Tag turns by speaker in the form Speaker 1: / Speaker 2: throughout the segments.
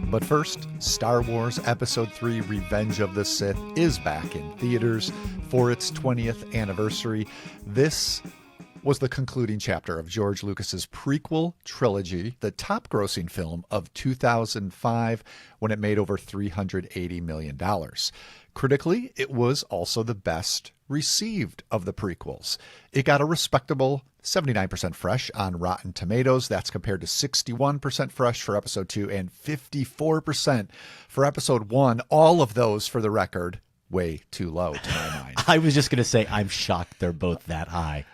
Speaker 1: But first, Star Wars Episode 3 Revenge of the Sith is back in theaters for its 20th anniversary. This was the concluding chapter of George Lucas's prequel trilogy, the top-grossing film of 2005 when it made over $380 million. Critically, it was also the best received of the prequels. It got a respectable 79% fresh on Rotten Tomatoes. That's compared to 61% fresh for Episode 2 and 54% for Episode 1. All of those, for the record, way too low to my mind.
Speaker 2: I was just going to say, I'm shocked they're both that high.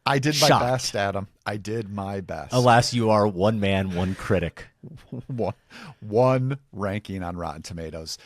Speaker 1: I did my best, Adam. I did my best.
Speaker 2: Alas, you are one man, one critic.
Speaker 1: one ranking on Rotten Tomatoes.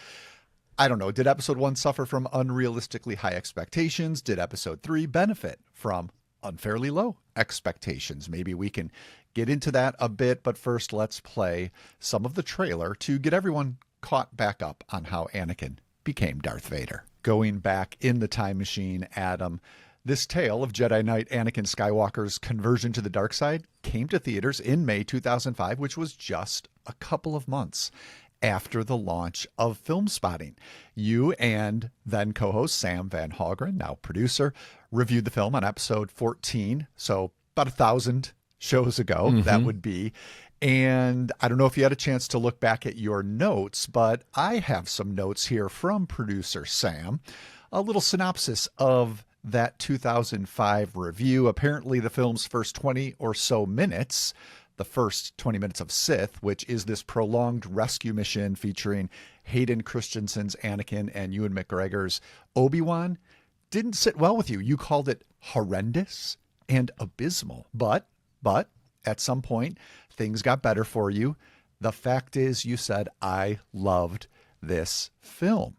Speaker 1: I don't know. Did Episode 1 suffer from unrealistically high expectations? Did Episode 3 benefit from unfairly low expectations? Maybe we can get into that a bit, but first let's play some of the trailer to get everyone caught back up on how Anakin became Darth Vader. Going back in the time machine, Adam, this tale of Jedi Knight Anakin Skywalker's conversion to the dark side came to theaters in May 2005, which was just a couple of months after the launch of Filmspotting. You and then co-host Sam Van Hallgren, now producer, reviewed the film on episode 14, so about 1,000 shows ago, that would be. And I don't know if you had a chance to look back at your notes, but I have some notes here from producer Sam. A little synopsis of that 2005 review. Apparently the film's first 20 or so minutes, the first 20 minutes of Sith, which is this prolonged rescue mission featuring Hayden Christensen's Anakin and Ewan McGregor's Obi-Wan, didn't sit well with you. You called it horrendous and abysmal. But at some point, things got better for you. The fact is, you said, I loved this film.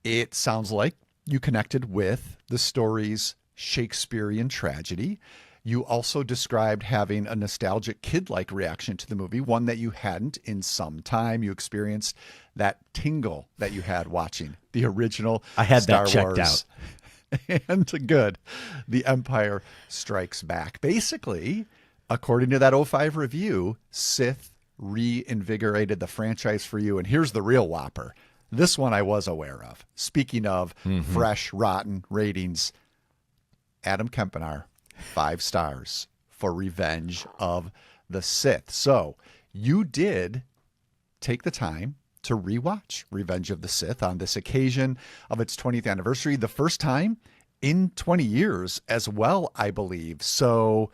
Speaker 1: It sounds like you connected with the story's Shakespearean tragedy. You also described having a nostalgic kid-like reaction to the movie, one that you hadn't in some time. You experienced that tingle that you had watching the original
Speaker 2: I had
Speaker 1: Star
Speaker 2: that checked
Speaker 1: Wars.
Speaker 2: out.
Speaker 1: And good. The Empire Strikes Back. Basically, according to that '05 review, Sith reinvigorated the franchise for you. And here's the real whopper. This one I was aware of. Speaking of fresh, rotten ratings, Adam Kempenaar, 5 stars for Revenge of the Sith. So you did take the time to rewatch Revenge of the Sith on this occasion of its 20th anniversary, the first time in 20 years as well, I believe. So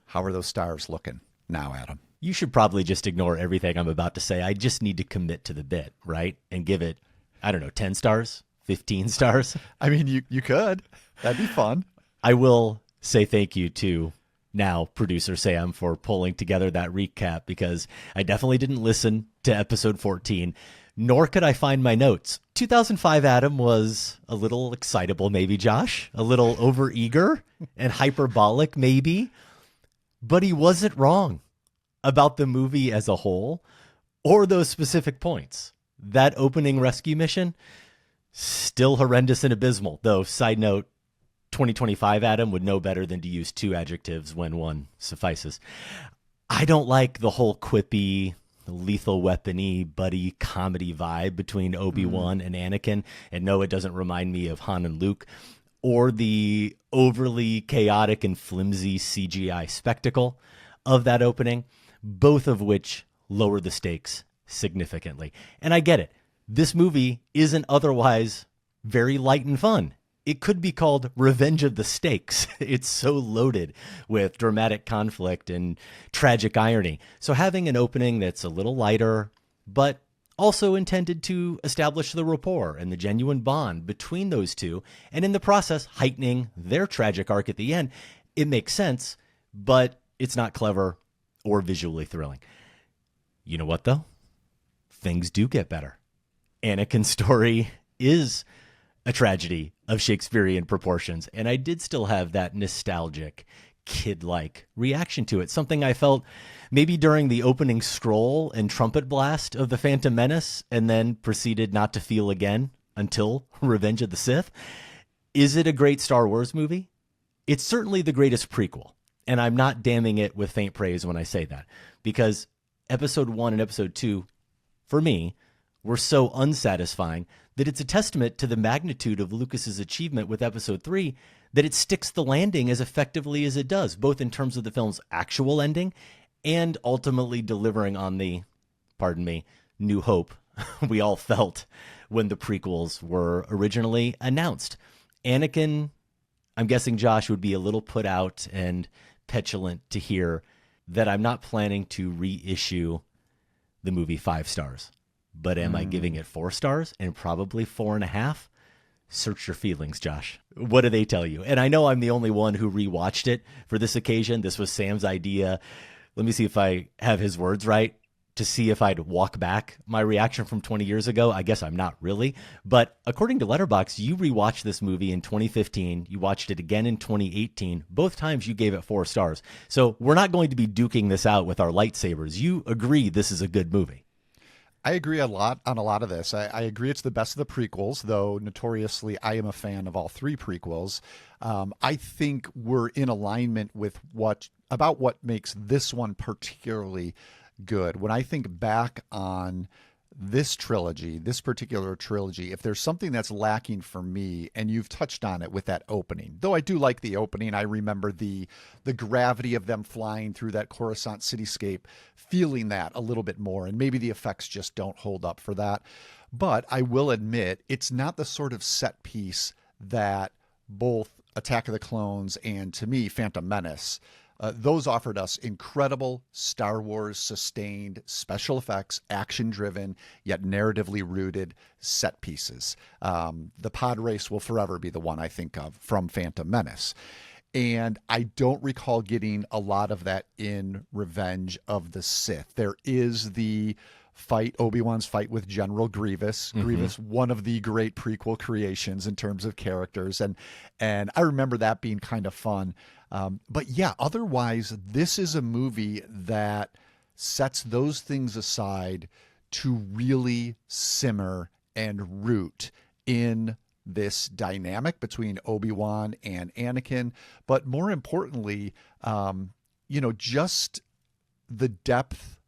Speaker 1: how are those stars looking now, Adam?
Speaker 2: You should probably just ignore everything I'm about to say. I just need to commit to the bit, right? And give it, 10 stars, 15 stars.
Speaker 1: I mean, you could. That'd be fun.
Speaker 2: I will say thank you to now producer Sam for pulling together that recap, because I definitely didn't listen to episode 14, nor could I find my notes. 2005 Adam was a little excitable, maybe, Josh, a little overeager and hyperbolic, maybe, but he wasn't wrong about the movie as a whole or those specific points. That opening rescue mission, still horrendous and abysmal, though, side note, 2025 Adam would know better than to use 2 adjectives when one suffices. I don't like the whole quippy, lethal weapon-y, buddy comedy vibe between Obi-Wan and Anakin. And no, it doesn't remind me of Han and Luke, or the overly chaotic and flimsy CGI spectacle of that opening, both of which lower the stakes significantly. And I get it. This movie isn't otherwise very light and fun. It could be called Revenge of the Stakes. It's so loaded with dramatic conflict and tragic irony. So having an opening that's a little lighter, but also intended to establish the rapport and the genuine bond between those two, and in the process heightening their tragic arc at the end, it makes sense, but it's not clever or visually thrilling. You know what, though? Things do get better. Anakin's story is a tragedy of Shakespearean proportions, and I did still have that nostalgic, kid-like reaction to it, something I felt maybe during the opening scroll and trumpet blast of The Phantom Menace, and then proceeded not to feel again until Revenge of the Sith. Is it a great Star Wars movie? It's certainly the greatest prequel, and I'm not damning it with faint praise when I say that, because Episode 1 and Episode 2 for me, were so unsatisfying that it's a testament to the magnitude of Lucas's achievement with Episode 3 that it sticks the landing as effectively as it does, both in terms of the film's actual ending and ultimately delivering on the, pardon me, new hope we all felt when the prequels were originally announced. Anakin, I'm guessing Josh would be a little put out and petulant to hear that I'm not planning to reissue the movie 5 stars. But am I giving it 4 stars and probably 4.5? Search your feelings, Josh. What do they tell you? And I know I'm the only one who rewatched it for this occasion. This was Sam's idea. Let me see if I have his words right, to see if I'd walk back my reaction from 20 years ago. I guess I'm not really. But according to Letterboxd, you rewatched this movie in 2015. You watched it again in 2018. Both times you gave it 4 stars. So we're not going to be duking this out with our lightsabers. You agree this is a good movie.
Speaker 1: I agree on a lot of this. I agree it's the best of the prequels, though notoriously I am a fan of all 3 prequels. I think we're in alignment with what makes this one particularly good. When I think back on this particular trilogy, if there's something that's lacking for me, and you've touched on it with that opening, though I do like the opening. I remember the gravity of them flying through that Coruscant cityscape, feeling that a little bit more, and maybe the effects just don't hold up for that. But I will admit, it's not the sort of set piece that both Attack of the Clones and, to me, Phantom Menace, those offered us incredible Star Wars sustained special effects, action driven, yet narratively rooted set pieces. The pod race will forever be the one I think of from Phantom Menace. And I don't recall getting a lot of that in Revenge of the Sith. There is the fight, Obi-Wan's fight with General Grievous. Mm-hmm. Grievous, one of the great prequel creations in terms of characters. And I remember that being kind of fun. But yeah, otherwise, this is a movie that sets those things aside to really simmer and root in this dynamic between Obi-Wan and Anakin. But more importantly, just the depth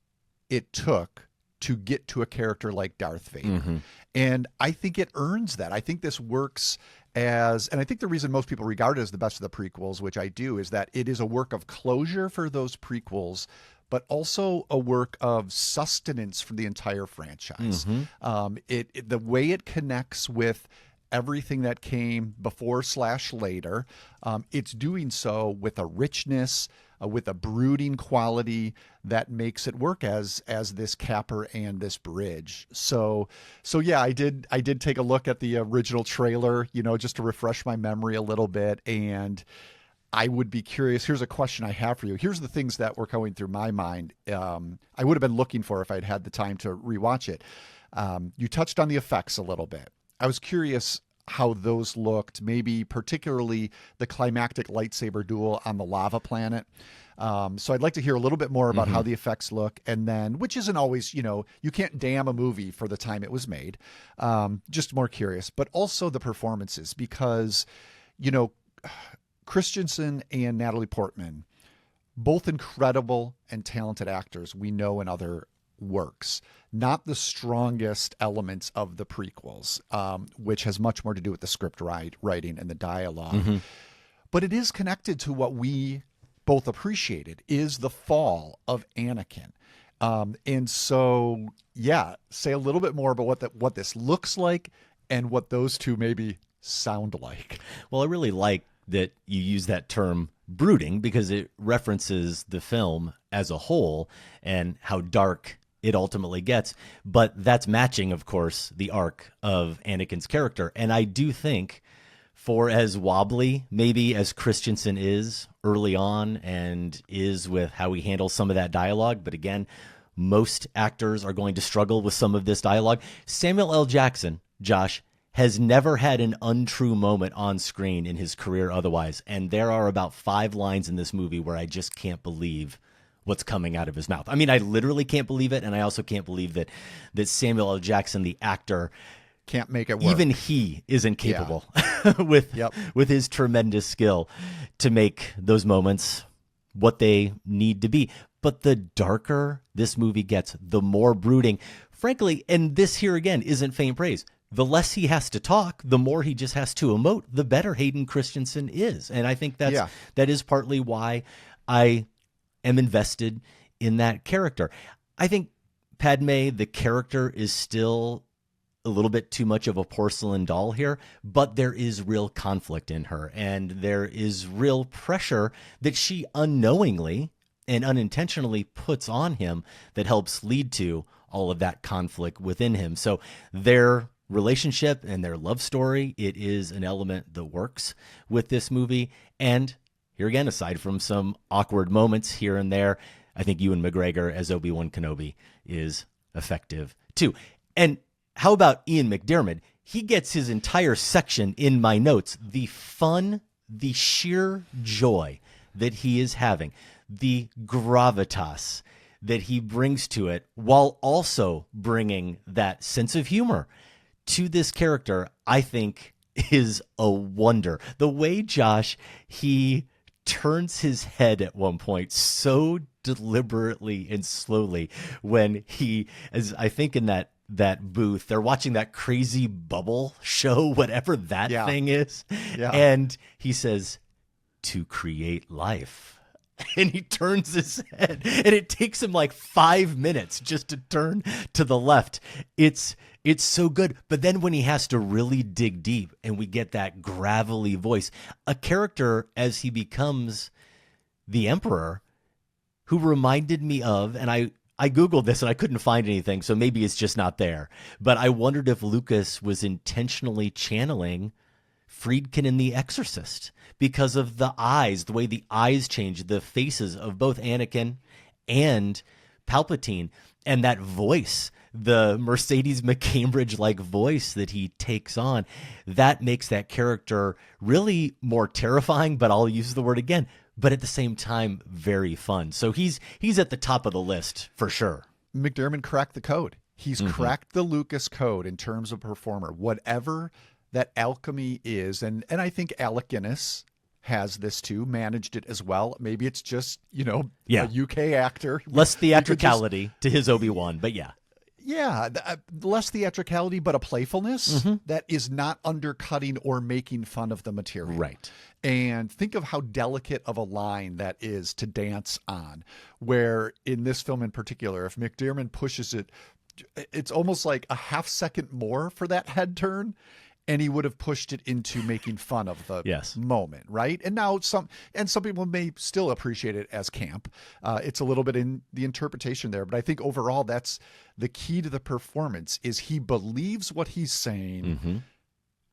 Speaker 1: it took to get to a character like Darth Vader. Mm-hmm. And I think it earns that. I think this works and I think the reason most people regard it as the best of the prequels, which I do, is that it is a work of closure for those prequels, but also a work of sustenance for the entire franchise. Mm-hmm. The way it connects with everything that came before/later, it's doing so with a richness, with a brooding quality that makes it work as this capper and this bridge. So yeah, I did take a look at the original trailer, just to refresh my memory a little bit. And I would be curious. Here's a question I have for you. Here's the things that were going through my mind. I would have been looking for if I'd had the time to rewatch it. You touched on the effects a little bit. I was curious how those looked, maybe particularly the climactic lightsaber duel on the lava planet. So I'd like to hear a little bit more about how the effects look, and then, which isn't always, you can't damn a movie for the time it was made. Just more curious, but also the performances, because, Christensen and Natalie Portman, both incredible and talented actors we know in other works, not the strongest elements of the prequels, which has much more to do with the script writing and the dialogue. Mm-hmm. But it is connected to what we both appreciated, is the fall of Anakin. And so, yeah, say a little bit more about what this looks like and what those two maybe sound like.
Speaker 2: Well, I really like that you use that term brooding, because it references the film as a whole and how dark it ultimately gets. But that's matching, of course, the arc of Anakin's character. And I do think, for as wobbly maybe as Christensen is early on and is with how he handles some of that dialogue, but again, most actors are going to struggle with some of this dialogue. Samuel L. Jackson, Josh, has never had an untrue moment on screen in his career otherwise. And there are about 5 lines in this movie where I just can't believe what's coming out of his mouth. I mean, I literally can't believe it. And I also can't believe that Samuel L. Jackson, the actor,
Speaker 1: can't make it work.
Speaker 2: Even he is incapable with his tremendous skill to make those moments what they need to be. But the darker this movie gets, the more brooding. Frankly, and this here again isn't faint praise, the less he has to talk, the more he just has to emote, the better Hayden Christensen is. And I think that is partly why I am invested in that character. I think Padme, the character, is still a little bit too much of a porcelain doll here, but there is real conflict in her, and there is real pressure that she unknowingly and unintentionally puts on him that helps lead to all of that conflict within him. So their relationship and their love story, it is an element that works with this movie. And here again, aside from some awkward moments here and there, I think Ewan McGregor as Obi-Wan Kenobi is effective too. And how about Ian McDiarmid? He gets his entire section in my notes. The fun, the sheer joy that he is having, the gravitas that he brings to it, while also bringing that sense of humor to this character, I think is a wonder. The way, Josh, he turns his head at one point so deliberately and slowly when he, as I think in that booth, they're watching that crazy bubble show, whatever that thing is. Yeah. And he says, "To create life." And he turns his head, and it takes him like 5 minutes just to turn to the left. It's so good. But then when he has to really dig deep and we get that gravelly voice, a character as he becomes the Emperor, who reminded me of, and I Googled this and I couldn't find anything, so maybe it's just not there. But I wondered if Lucas was intentionally channeling Friedkin in The Exorcist because of the eyes, the way the eyes change, the faces of both Anakin and Palpatine, and that voice, the Mercedes McCambridge-like voice that he takes on, that makes that character really more terrifying, but I'll use the word again, but at the same time, very fun. So he's at the top of the list for sure.
Speaker 1: McDiarmid cracked the code. He's cracked the Lucas code in terms of performer. Whatever that alchemy is, and I think Alec Guinness has this too, managed it as well. Maybe it's just, a UK actor.
Speaker 2: Less theatricality to his Obi-Wan, but yeah.
Speaker 1: Yeah, less theatricality, but a playfulness that is not undercutting or making fun of the material.
Speaker 2: Right.
Speaker 1: And think of how delicate of a line that is to dance on, where in this film in particular, if McDiarmid pushes it, it's almost like a half second more for that head turn, and he would have pushed it into making fun of the moment, right? And now some people may still appreciate it as camp. It's a little bit in the interpretation there, but I think overall that's the key to the performance is he believes what he's saying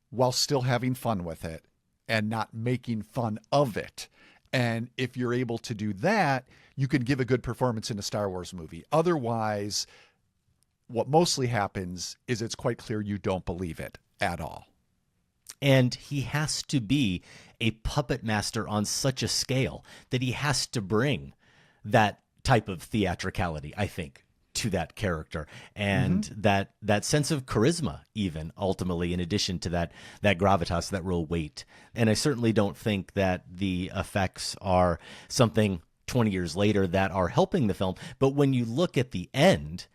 Speaker 1: while still having fun with it and not making fun of it. And if you're able to do that, you can give a good performance in a Star Wars movie. Otherwise, what mostly happens is it's quite clear you don't believe it at all.
Speaker 2: And he has to be a puppet master on such a scale that he has to bring that type of theatricality, I think, to that character, and that sense of charisma, even ultimately, in addition to that gravitas, that real weight. And I certainly don't think that the effects are something 20 years later that are helping the film. But when you look at the end,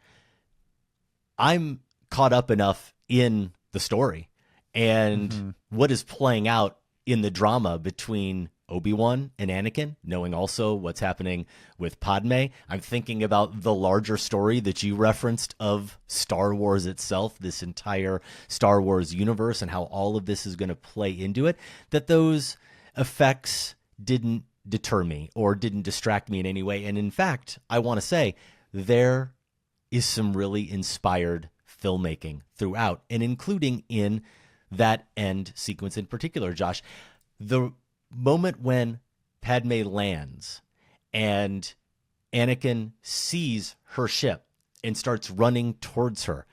Speaker 2: I'm caught up enough in the story and what is playing out in the drama between Obi-Wan and Anakin, knowing also what's happening with Padme. I'm thinking about the larger story that you referenced of Star Wars itself, this entire Star Wars universe, and how all of this is going to play into it, that those effects didn't deter me or didn't distract me in any way. And in fact, I want to say there is some really inspired filmmaking throughout, and including in that end sequence in particular, Josh. The moment when Padme lands and Anakin sees her ship and starts running towards her,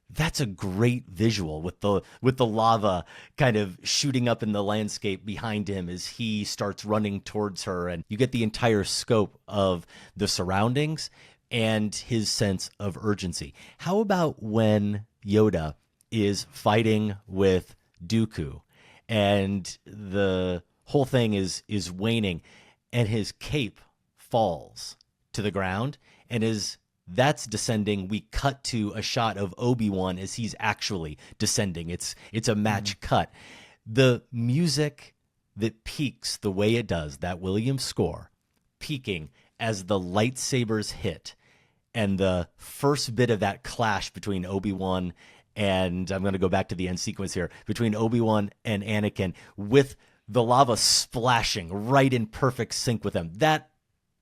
Speaker 2: that's a great visual with the lava kind of shooting up in the landscape behind him as he starts running towards her, and you get the entire scope of the surroundings and his sense of urgency. How about when Yoda is fighting with Dooku and the whole thing is waning and his cape falls to the ground. And as that's descending, we cut to a shot of Obi-Wan as he's actually descending. It's a match cut. The music that peaks the way it does, that Williams score, peaking as the lightsabers hit, and the first bit of that clash between Obi-Wan and, I'm going to go back to the end sequence here, between Obi-Wan and Anakin, with the lava splashing right in perfect sync with them. That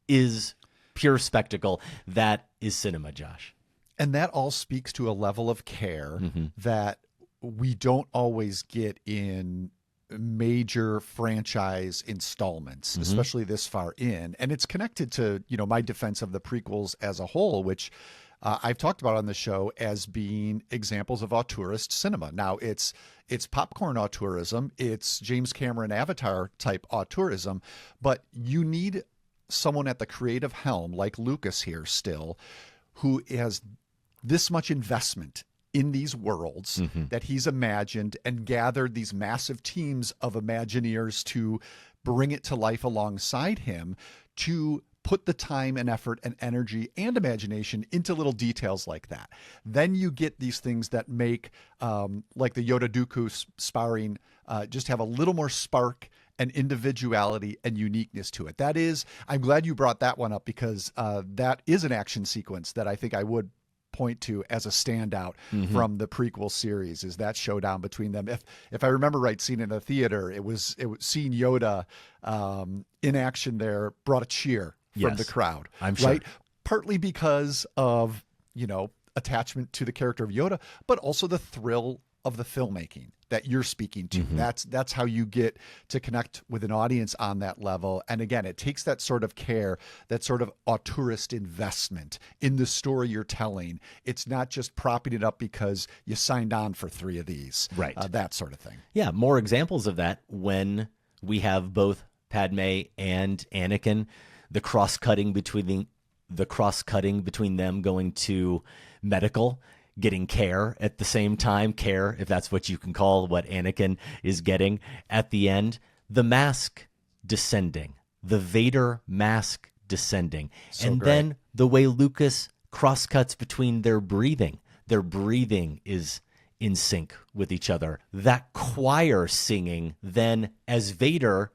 Speaker 2: is pure spectacle. That is cinema, Josh.
Speaker 1: And that all speaks to a level of care that we don't always get in major franchise installments, especially this far in. And it's connected to, my defense of the prequels as a whole, which I've talked about on the show as being examples of auteurist cinema. Now, it's popcorn auteurism, it's James Cameron Avatar type auteurism, but you need someone at the creative helm like Lucas here still, who has this much investment in these worlds that he's imagined and gathered these massive teams of Imagineers to bring it to life alongside him, to put the time and effort and energy and imagination into little details like that. Then you get these things that make, like the Yoda Dooku sparring, just have a little more spark and individuality and uniqueness to it. That is, I'm glad you brought that one up, because that is an action sequence that I think I would point to as a standout from the prequel series, is that showdown between them. If I remember right, seeing it in the theater, it was seeing Yoda in action there brought a cheer from the crowd.
Speaker 2: I'm sure.
Speaker 1: Right? Partly because of, attachment to the character of Yoda, but also the thrill of the filmmaking that you're speaking to. That's how you get to connect with an audience on that level. And again, it takes that sort of care, that sort of auteurist investment in the story you're telling. It's not just propping it up because you signed on for 3 of these,
Speaker 2: right?
Speaker 1: That sort of thing.
Speaker 2: Yeah, more examples of that when we have both Padme and Anakin, the cross-cutting between them going to medical, getting care at the same time, care, if that's what you can call what Anakin is getting at the end, the mask descending, the Vader mask descending, and then the way Lucas cross-cuts between their breathing is in sync with each other. That choir singing then as Vader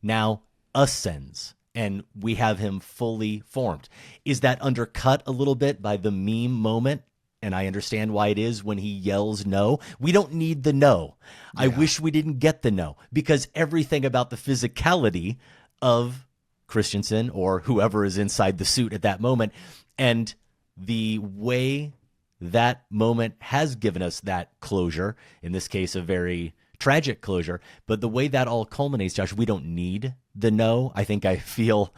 Speaker 2: now ascends, and we have him fully formed. Is that undercut a little bit by the meme moment? And I understand why it is when he yells no. We don't need the no. Yeah. I wish we didn't get the no, because everything about the physicality of Christensen or whoever is inside the suit at that moment, and the way that moment has given us that closure, in this case, a very tragic closure, but the way that all culminates, Josh, we don't need the no. I think I feel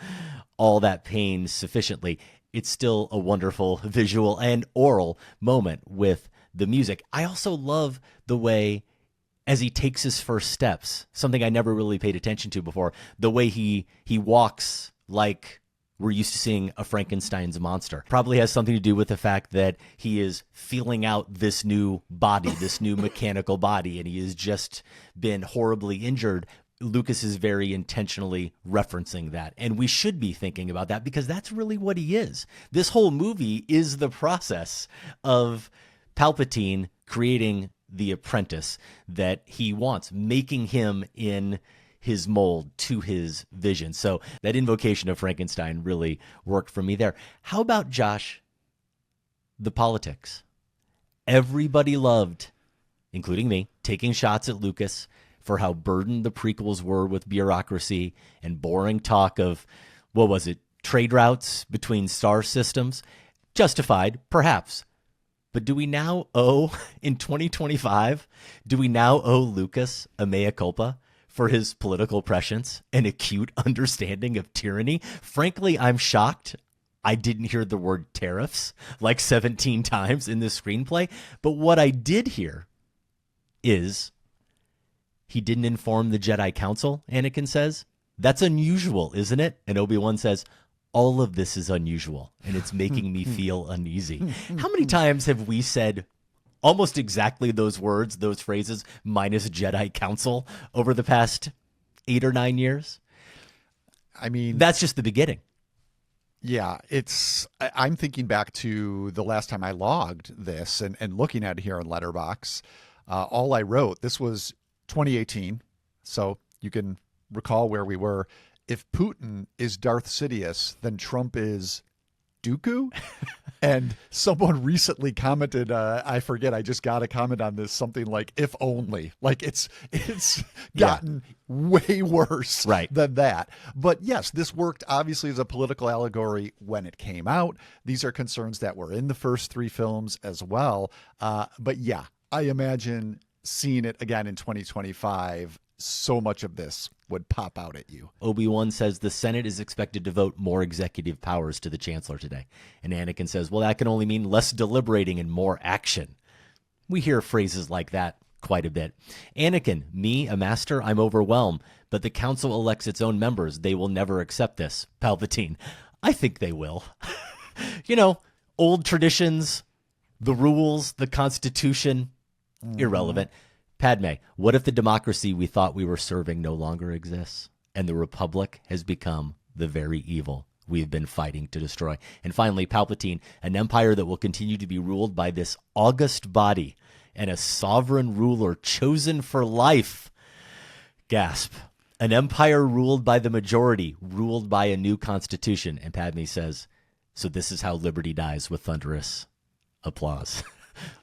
Speaker 2: all that pain sufficiently. It's still a wonderful visual and oral moment with the music. I also love the way, as he takes his first steps, something I never really paid attention to before, the way he walks like we're used to seeing a Frankenstein's monster. Probably has something to do with the fact that he is feeling out this new body, this new mechanical body, and he has just been horribly injured. Lucas is very intentionally referencing that, and we should be thinking about that, because that's really what he is. This whole movie is the process of Palpatine creating the apprentice that he wants, making him in his mold to his vision. So that invocation of Frankenstein really worked for me there. How about, Josh, the politics? Everybody loved, including me, taking shots at Lucas for how burdened the prequels were with bureaucracy and boring talk of, what was it, trade routes between star systems? Justified, perhaps. But do we now owe, in 2025, do we now owe Lucas a mea culpa for his political prescience and acute understanding of tyranny? Frankly, I'm shocked I didn't hear the word tariffs like 17 times in this screenplay. But what I did hear is, he didn't inform the Jedi Council, Anakin says. That's unusual, isn't it? And Obi-Wan says, all of this is unusual, and it's making me feel uneasy. How many times have we said almost exactly those words, those phrases, minus Jedi Council, over the past 8 or 9 years?
Speaker 1: I mean,
Speaker 2: that's just the beginning.
Speaker 1: Yeah, I'm thinking back to the last time I logged this and looking at it here on Letterbox. All I wrote, this was 2018, so you can recall where we were. If Putin is Darth Sidious, then Trump is Dooku. And someone recently commented, I forget, I just got a comment on this, something like "if only." Like it's gotten way worse
Speaker 2: Right.
Speaker 1: than that. But yes, this worked obviously as a political allegory when it came out. These are concerns that were in the first three films as well. But yeah, I imagine seeing it again in 2025, so much of this would pop out at you.
Speaker 2: Obi-Wan says the Senate is expected to vote more executive powers to the Chancellor today. And Anakin says, well, that can only mean less deliberating and more action. We hear phrases like that quite a bit. Anakin, me, a master, I'm overwhelmed, but the council elects its own members. They will never accept this. Palpatine, I think they will. Old traditions, the rules, the Constitution, irrelevant. Padme, what if the democracy we thought we were serving no longer exists, and the Republic has become the very evil we've been fighting to destroy? And finally, Palpatine, an empire that will continue to be ruled by this august body and a sovereign ruler chosen for life. Gasp. An empire ruled by the majority, ruled by a new constitution. And Padme says, so this is how liberty dies, with thunderous applause.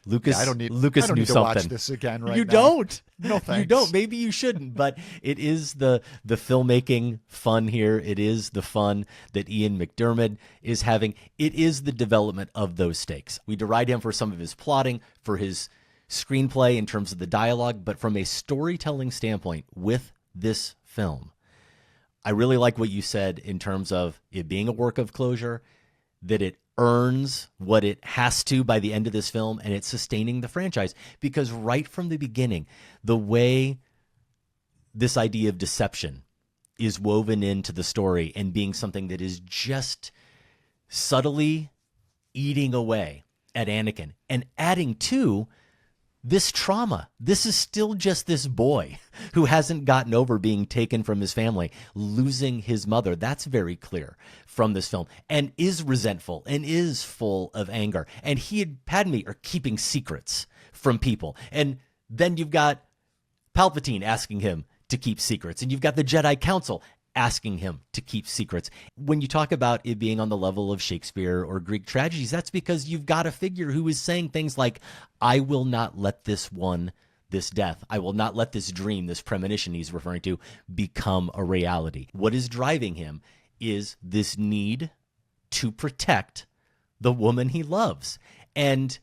Speaker 2: Lucas,
Speaker 1: I don't need
Speaker 2: knew
Speaker 1: to
Speaker 2: something.
Speaker 1: watch this again right
Speaker 2: You
Speaker 1: now.
Speaker 2: don't.
Speaker 1: No thanks.
Speaker 2: You don't. Maybe you shouldn't. But it is the filmmaking fun here. It is the fun that Ian McDiarmid is having. It is the development of those stakes. We deride him for some of his plotting, for his screenplay in terms of the dialogue, but from a storytelling standpoint with this film, I really like what you said in terms of it being a work of closure, that it earns what it has to by the end of this film, and it's sustaining the franchise. Because right from the beginning, the way this idea of deception is woven into the story and being something that is just subtly eating away at Anakin and adding to this trauma. This is still just this boy who hasn't gotten over being taken from his family, losing his mother. That's very clear from this film, and is resentful and is full of anger. And he and Padme are keeping secrets from people. And then you've got Palpatine asking him to keep secrets, and you've got the Jedi Council asking him to keep secrets. When you talk about it being on the level of Shakespeare or Greek tragedies, that's because you've got a figure who is saying things like, I will not let this death, I will not let this dream, this premonition he's referring to, become a reality. What is driving him is this need to protect the woman he loves. And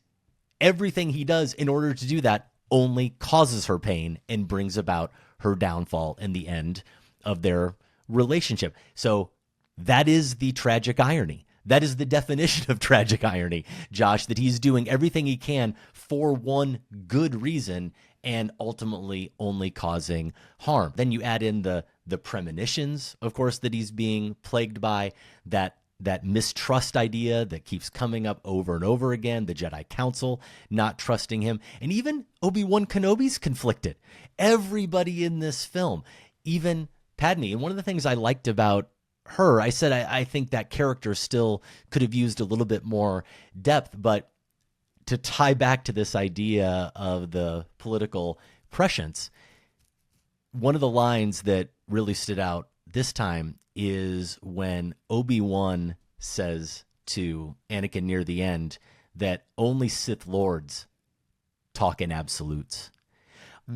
Speaker 2: everything he does in order to do that only causes her pain and brings about her downfall and the end of their relationship. So that is the tragic irony. That is the definition of tragic irony, Josh, that he's doing everything he can for one good reason and ultimately only causing harm. Then you add in the premonitions, of course, that he's being plagued by, that mistrust idea that keeps coming up over and over again, the Jedi Council not trusting him, and even Obi-Wan Kenobi's conflicted. Everybody in this film, even Padme. And one of the things I liked about her, I said I think that character still could have used a little bit more depth, but to tie back to this idea of the political prescience, one of the lines that really stood out this time is when Obi-Wan says to Anakin near the end that only Sith Lords talk in absolutes.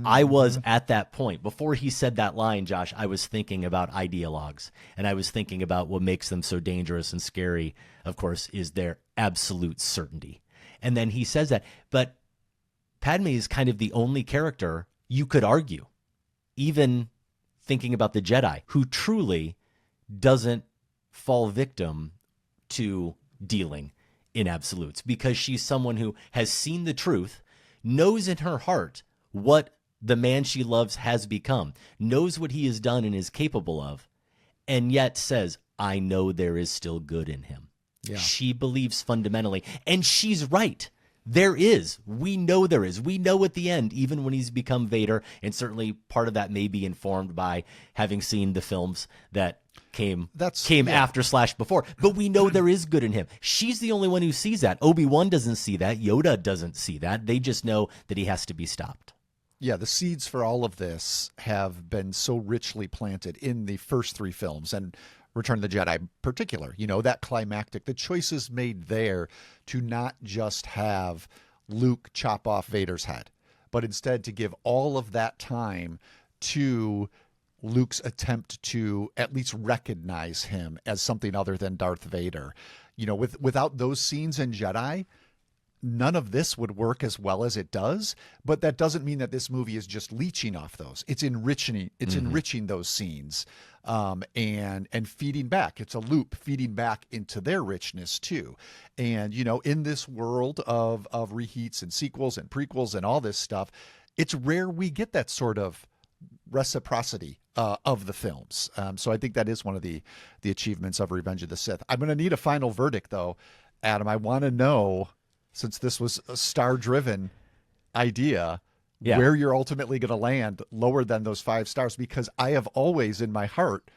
Speaker 2: I was at that point, before he said that line, Josh, I was thinking about ideologues, and I was thinking about what makes them so dangerous and scary, of course, is their absolute certainty. And then he says that, but Padme is kind of the only character you could argue, even thinking about the Jedi, who truly doesn't fall victim to dealing in absolutes, because she's someone who has seen the truth, knows in her heart what the man she loves has become, knows what he has done and is capable of, and yet says, I know there is still good in him. Yeah. She believes fundamentally, and she's right. There is. We know there is. We know at the end, even when he's become Vader, and certainly part of that may be informed by having seen the films that came
Speaker 1: Yeah.
Speaker 2: after / before. But we know there is good in him. She's the only one who sees that. Obi-Wan doesn't see that. Yoda doesn't see that. They just know that he has to be stopped.
Speaker 1: Yeah, the seeds for all of this have been so richly planted in the first 3 films, and Return of the Jedi in particular. You know, that climactic, the choices made there to not just have Luke chop off Vader's head, but instead to give all of that time to Luke's attempt to at least recognize him as something other than Darth Vader. You know, without those scenes in Jedi, none of this would work as well as it does, but that doesn't mean that this movie is just leeching off those. It's enriching those scenes, and feeding back. It's a loop feeding back into their richness too. And, you know, in this world of reheats and sequels and prequels and all this stuff, it's rare we get that sort of reciprocity of the films. So I think that is one of the achievements of Revenge of the Sith. I'm going to need a final verdict though, Adam. I want to know, since this was a star-driven idea, where you're ultimately going to land lower than those 5 stars, because I have always in my heart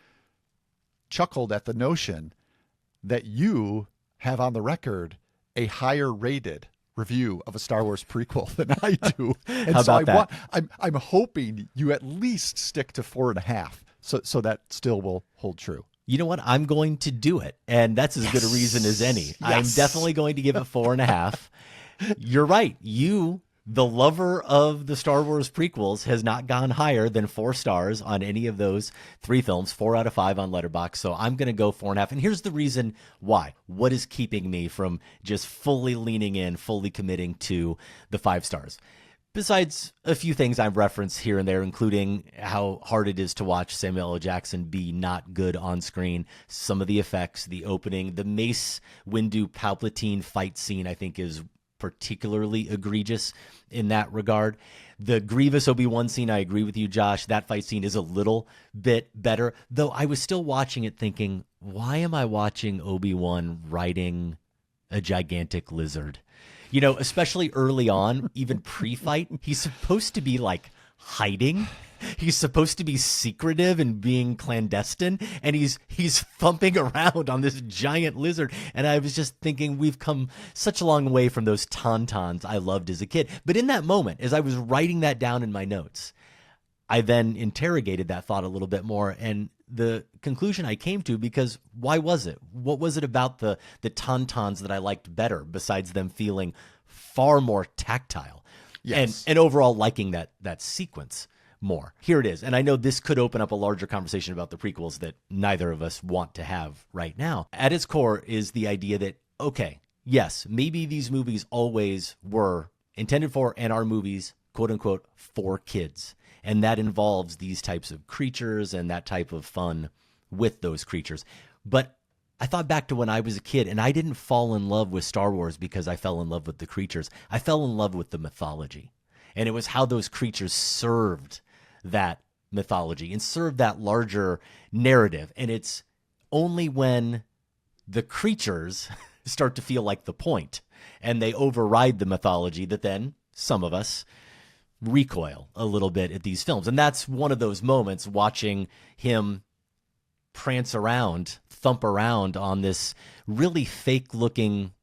Speaker 1: chuckled at the notion that you have on the record a higher rated review of a Star Wars prequel than I do. And
Speaker 2: How about that?
Speaker 1: I'm hoping you at least stick to 4.5, so that still will hold true.
Speaker 2: You know what? I'm going to do it. And that's as good a reason as any.
Speaker 1: Yes.
Speaker 2: I'm definitely going to give it 4.5. You're right. You, the lover of the Star Wars prequels, has not gone higher than 4 stars on any of those 3 films, 4 out of 5 on Letterboxd. So I'm going to go 4.5. And here's the reason why. What is keeping me from just fully leaning in, fully committing to the 5 stars? Besides a few things I've referenced here and there, including how hard it is to watch Samuel L. Jackson be not good on screen, some of the effects, the opening, the Mace Windu Palpatine fight scene, I think is particularly egregious in that regard. The Grievous Obi-Wan scene, I agree with you, Josh. That fight scene is a little bit better, though I was still watching it thinking, why am I watching Obi-Wan riding a gigantic lizard? You know, especially early on, even pre-fight, he's supposed to be like hiding. He's supposed to be secretive and being clandestine, and he's thumping around on this giant lizard. And I was just thinking, we've come such a long way from those tauntauns I loved as a kid. But in that moment, as I was writing that down in my notes, I then interrogated that thought a little bit more, and the conclusion I came to, because why was it? What was it about the tauntauns that I liked better, besides them feeling far more tactile?
Speaker 1: Yes.
Speaker 2: And overall liking that sequence more. Here it is. And I know this could open up a larger conversation about the prequels that neither of us want to have right now. At its core is the idea that, okay, yes, maybe these movies always were intended for and are movies, quote unquote, for kids. And that involves these types of creatures and that type of fun with those creatures. But I thought back to when I was a kid, and I didn't fall in love with Star Wars because I fell in love with the creatures. I fell in love with the mythology. And it was how those creatures served that mythology and served that larger narrative. And it's only when the creatures start to feel like the point and they override the mythology that then some of us recoil a little bit at these films. And that's one of those moments, watching him prance around, thump around on this really fake looking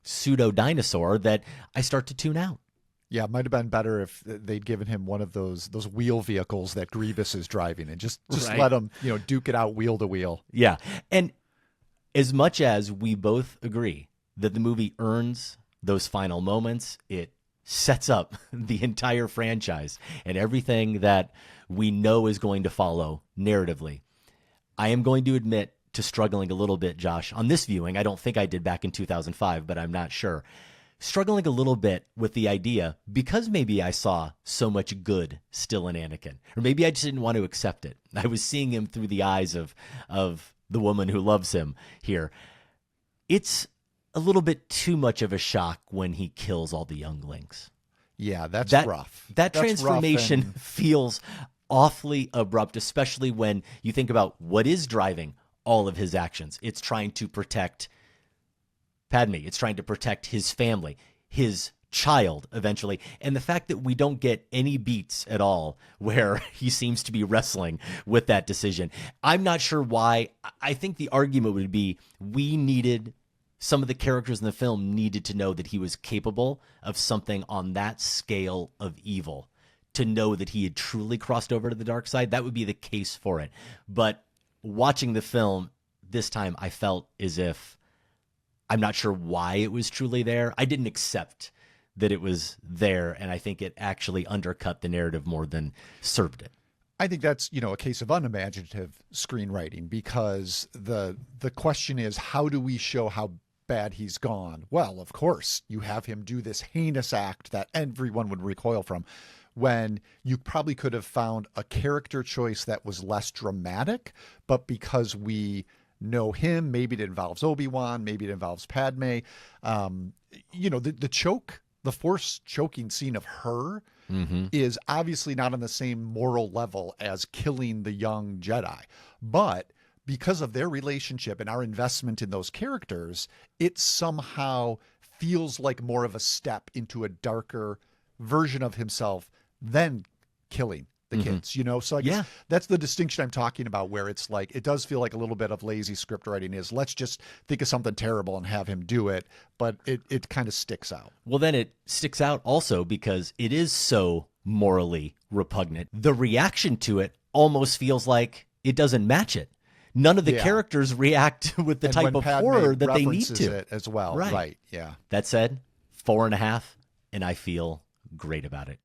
Speaker 2: pseudo dinosaur, that I start to tune out.
Speaker 1: Yeah, it might have been better if they'd given him one of those wheel vehicles that Grievous is driving, and just
Speaker 2: Right.
Speaker 1: let him, duke it out wheel to wheel.
Speaker 2: Yeah. And as much as we both agree that the movie earns those final moments, it sets up the entire franchise and everything that we know is going to follow narratively. I am going to admit to struggling a little bit, Josh, on this viewing. I don't think I did back in 2005, but I'm not sure. Struggling a little bit with the idea, because maybe I saw so much good still in Anakin, or maybe I just didn't want to accept it. I was seeing him through the eyes of the woman who loves him here. It's a little bit too much of a shock when he kills all the younglings.
Speaker 1: Yeah, that's rough.
Speaker 2: That
Speaker 1: That's
Speaker 2: transformation
Speaker 1: rough, and
Speaker 2: feels awfully abrupt, especially when you think about what is driving all of his actions. It's trying to protect Padme. It's trying to protect his family, his child eventually. And the fact that we don't get any beats at all where he seems to be wrestling with that decision. I'm not sure why. I think the argument would be some of the characters in the film needed to know that he was capable of something on that scale of evil, to know that he had truly crossed over to the dark side. That would be the case for it. But watching the film this time, I felt as if I'm not sure why it was truly there. I didn't accept that it was there, and I think it actually undercut the narrative more than served it.
Speaker 1: I think that's, a case of unimaginative screenwriting, because the question is, how do we show how bad he's gone? Well, of course, you have him do this heinous act that everyone would recoil from, when you probably could have found a character choice that was less dramatic, but because we know him, maybe it involves Obi-Wan, maybe it involves Padme, the choke, the Force choking scene of her is obviously not on the same moral level as killing the young Jedi. But because of their relationship and our investment in those characters, it somehow feels like more of a step into a darker version of himself than killing the kids, So I guess that's the distinction I'm talking about, where it's like, it does feel like a little bit of lazy script writing is, let's just think of something terrible and have him do it. But it kind of sticks out.
Speaker 2: Well, then it sticks out also because it is so morally repugnant. The reaction to it almost feels like it doesn't match it. None of the characters react with the type of horror that they need to.
Speaker 1: It as well. Right. Yeah.
Speaker 2: That said, 4.5, and I feel great about it.